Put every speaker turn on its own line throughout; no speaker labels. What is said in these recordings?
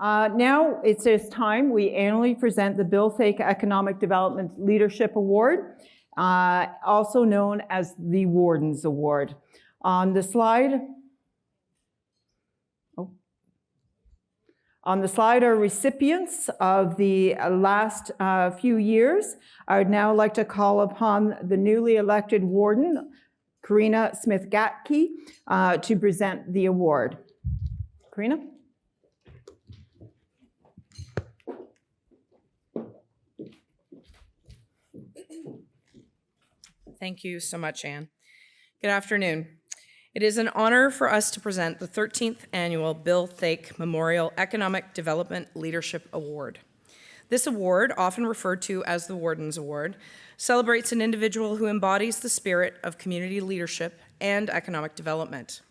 Now it's this time we annually present the Thake Economic Development Leadership Award, also known as the Warden's Award. On the slide are recipients of the last few years. I would now like to call upon the newly elected Warden, Corinna Smith-Gatcke, to present the award. Corinna?
Thank you so much, Anne. Good afternoon. It is an honor for us to present the 13th Annual Thake Memorial Economic Development Leadership Award. This award, often referred to as the Warden's Award, celebrates an individual who embodies the spirit of community leadership and economic development,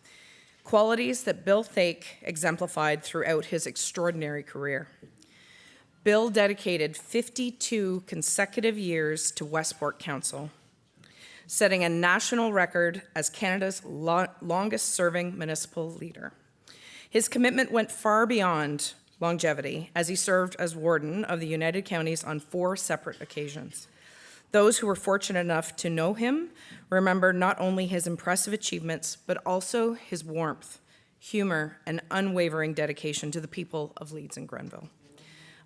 qualities that Thake exemplified throughout his extraordinary career. Bill dedicated 52 consecutive years to Westport Council, setting a national record as Canada's longest-serving municipal leader. His commitment went far beyond longevity as he served as warden of the United Counties on 4 separate occasions. Those who were fortunate enough to know him remember not only his impressive achievements, but also his warmth, humor, and unwavering dedication to the people of Leeds and Grenville.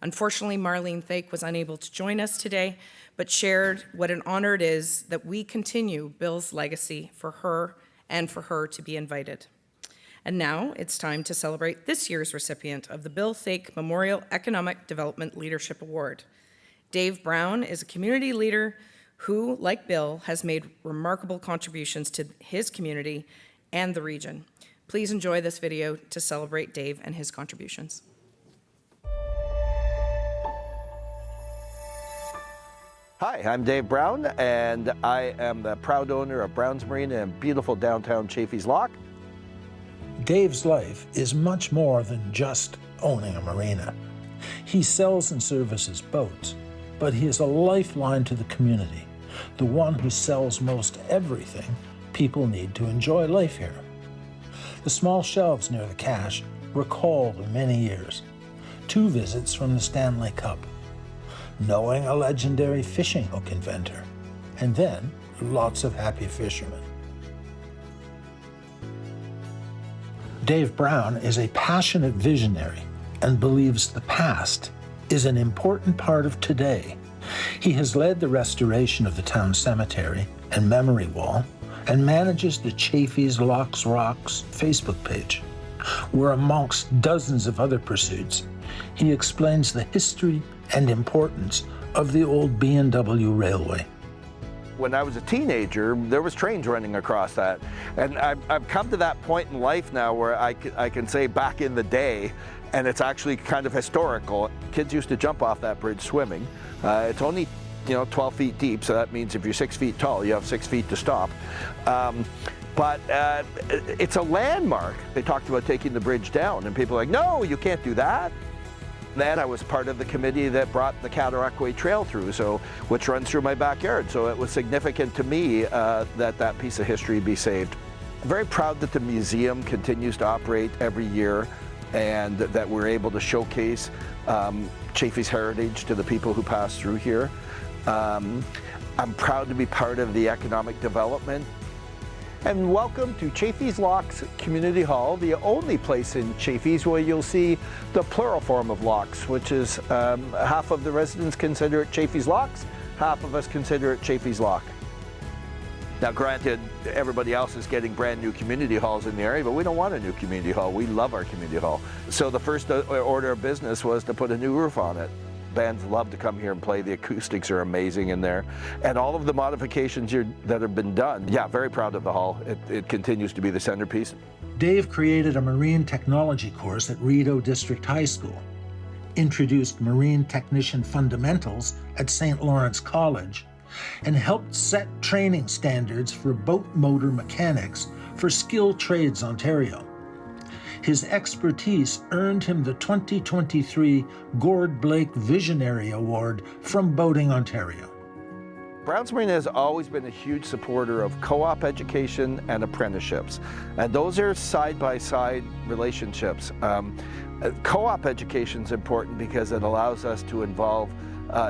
Unfortunately, Marlene Thake was unable to join us today, but shared what an honor it is that we continue Bill's legacy for her and for her to be invited. And now it's time to celebrate this year's recipient of the Thake Memorial Economic Development Leadership Award. Dave Brown is a community leader who, like Bill, has made remarkable contributions to his community and the region. Please enjoy this video to celebrate Dave and his contributions.
Hi, I'm Dave Brown, and I am the proud owner of Brown's Marina in beautiful downtown Chaffee's Loch.
Dave's life is much more than just owning a marina. He sells and services boats, but he is a lifeline to the community, the one who sells most everything people need to enjoy life here. The small shelves near the cache recall the many years, 2 visits from the Stanley Cup, knowing a legendary fishing hook inventor, and then lots of happy fishermen. Dave Brown is a passionate visionary and believes the past is an important part of today. He has led the restoration of the town cemetery and memory wall and manages the Chaffee's Lochs Rocks Facebook page, where amongst dozens of other pursuits, he explains the history and importance of the old B&W railway.
When I was a teenager, there was trains running across that. And I've come to that point in life now where I can say back in the day, and it's actually kind of historical. Kids used to jump off that bridge swimming. It's only 12 feet deep, so that means if you're 6 feet tall, you have 6 feet to stop. But it's a landmark. They talked about taking the bridge down, and people are like, no, you can't do that. Then I was part of the committee that brought the Cataraqui Trail through, which runs through my backyard. So it was significant to me that piece of history be saved. I'm very proud that the museum continues to operate every year and that we're able to showcase Chaffee's heritage to the people who pass through here. I'm proud to be part of the economic development. And welcome to Chaffee's Lochs Community Hall, the only place in Chaffee's where you'll see the plural form of Lochs, which is half of the residents consider it Chaffee's Lochs, half of us consider it Chaffee's Loch. Now granted, everybody else is getting brand new community halls in the area, but we don't want a new community hall. We love our community hall. So the first order of business was to put a new roof on it. Bands love to come here and play. The acoustics are amazing in there. And all of the modifications that have been done, yeah, very proud of the hall. It continues to be the centerpiece.
Dave created a marine technology course at Rideau District High School, introduced marine technician fundamentals at St. Lawrence College, and helped set training standards for boat motor mechanics for Skilled Trades Ontario. His expertise earned him the 2023 Gord Blake Visionary Award from Boating Ontario.
Browns Marina has always been a huge supporter of co-op education and apprenticeships, and those are side-by-side relationships. Co-op education is important because it allows us to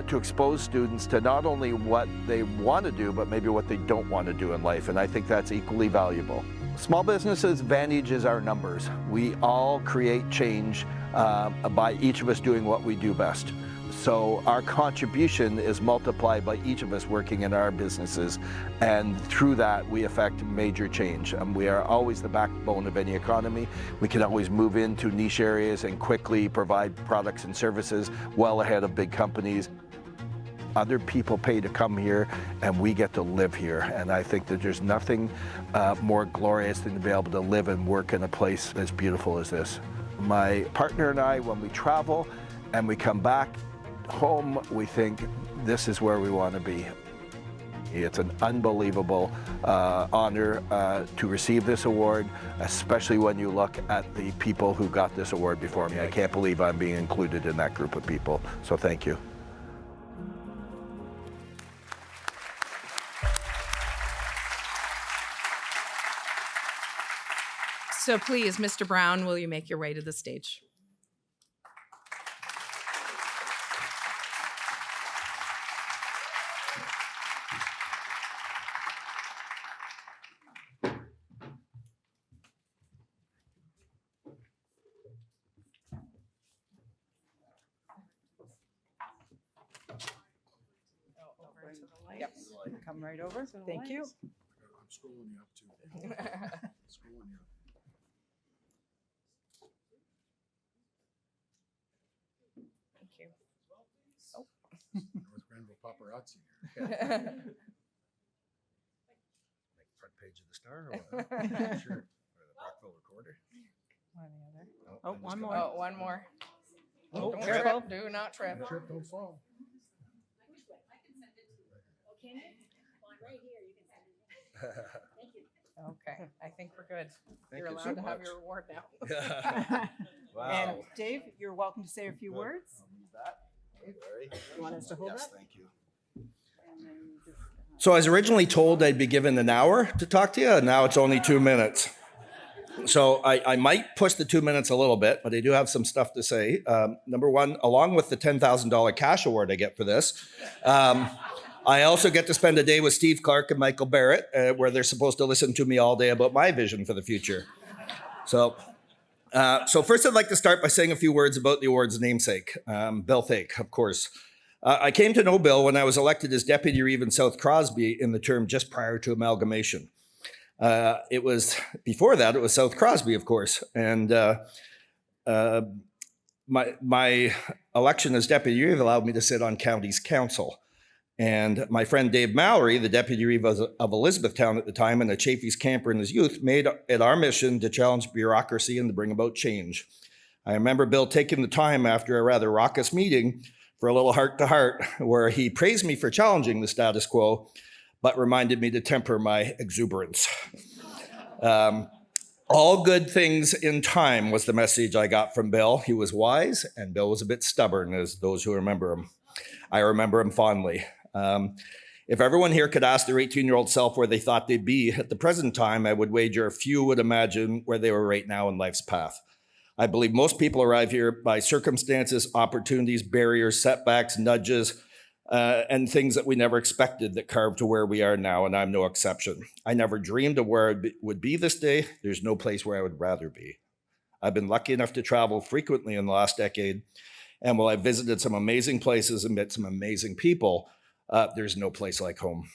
to expose students to not only what they want to do, but maybe what they don't want to do in life, and I think that's equally valuable. Small businesses' advantage is our numbers. We all create change by each of us doing what we do best. So our contribution is multiplied by each of us working in our businesses, and through that we affect major change. We are always the backbone of any economy. We can always move into niche areas and quickly provide products and services well ahead of big companies. Other people pay to come here and we get to live here, and I think that there's nothing more glorious than to be able to live and work in a place as beautiful as this. My partner and I, when we travel and we come back home, we think this is where we want to be. It's an unbelievable honor to receive this award, especially when you look at the people who got this award before me. I can't believe I'm being included in that group of people, so thank you.
So please, Mr. Brown, will you make your way to the stage?
Yep. Come right over. Thank you.
I'm scrolling you up too. Scrolling you up.
Thank you.
North Grenville paparazzi here. Like front page of the Star or what? Sure. Or the Brockville Recorder.
Oh, one more.
Oh, one more.
Oh,
Don't
careful.
trip. Do not trip.
Don't trip, don't fall.
Okay, I think we're good.
Thank
You're
you
allowed
so
to have
much.
your reward now.
And Dave, you're welcome to say a few words. You want us to hold
Yes,
that?
thank you.
So I was originally told I'd be given an hour to talk to you, and now it's only 2 minutes. So I might push the 2 minutes a little bit, but I do have some stuff to say. Number one, along with the $10,000 cash award I get for this, I also get to spend a day with Steve Clark and Michael Barrett, where they're supposed to listen to me all day about my vision for the future. So first I'd like to start by saying a few words about the award's namesake, Bill Thake, of course. I came to know Bill when I was elected as Deputy Reeve in South Crosby in the term just prior to amalgamation. Before that, it was South Crosby, of course. And my election as Deputy Reeve allowed me to sit on county's council. And my friend Dave Mallory, the Deputy Reeve of Elizabethtown at the time and a Chaffee's camper in his youth, made it our mission to challenge bureaucracy and to bring about change. I remember Bill taking the time after a rather raucous meeting for a little heart-to-heart where he praised me for challenging the status quo, but reminded me to temper my exuberance. All good things in time was the message I got from Bill. He was wise, and Bill was a bit stubborn, as those who remember him. I remember him fondly. If everyone here could ask their 18-year-old self where they thought they'd be at the present time, I would wager a few would imagine where they were right now in life's path. I believe most people arrive here by circumstances, opportunities, barriers, setbacks, nudges, and things that we never expected that carved to where we are now, and I'm no exception. I never dreamed of where I would be this day. There's no place where I would rather be. I've been lucky enough to travel frequently in the last decade, and while I've visited some amazing places and met some amazing people, there's no place like home.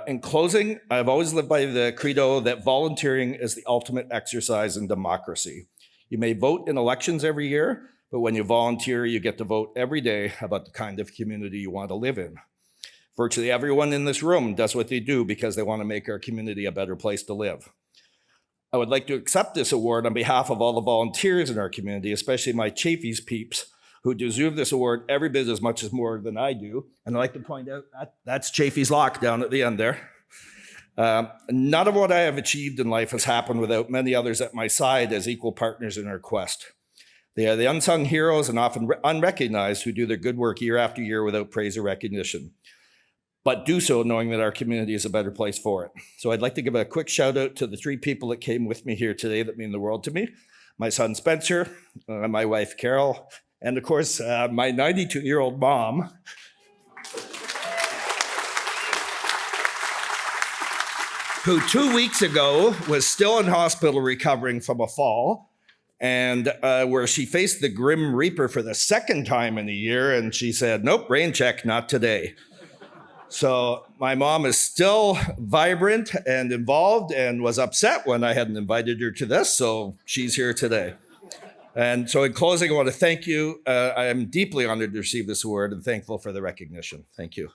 In closing, I've always lived by the credo that volunteering is the ultimate exercise in democracy. You may vote in elections every year, but when you volunteer, you get to vote every day about the kind of community you want to live in. Virtually everyone in this room does what they do because they want to make our community a better place to live. I would like to accept this award on behalf of all the volunteers in our community, especially my Chaffee's peeps, who deserve this award every bit as much as more than I do. And I'd like to point out that's Chaffee's Lock down at the end there. None of what I have achieved in life has happened without many others at my side as equal partners in our quest. They are the unsung heroes and often unrecognized who do their good work year after year without praise or recognition. but do so knowing that our community is a better place for it. So I'd like to give a quick shout out to the 3 people that came with me here today that mean the world to me. My son Spencer, my wife Carol, and of course, my 92-year-old mom, who 2 weeks ago was still in hospital recovering from a fall, and where she faced the Grim Reaper for the 2nd time in a year, and she said, nope, rain check, not today. So my mom is still vibrant and involved and was upset when I hadn't invited her to this, so she's here today. And so in closing, I want to thank you. I am deeply honored to receive this award and thankful for the recognition. Thank you.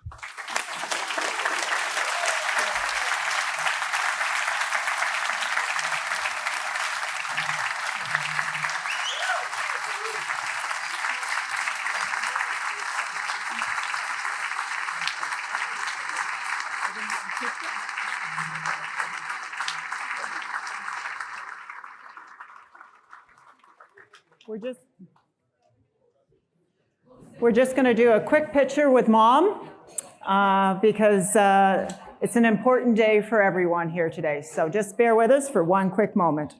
We're just going to do a quick picture with Mom because it's an important day for everyone here today. So just bear with us for one quick moment.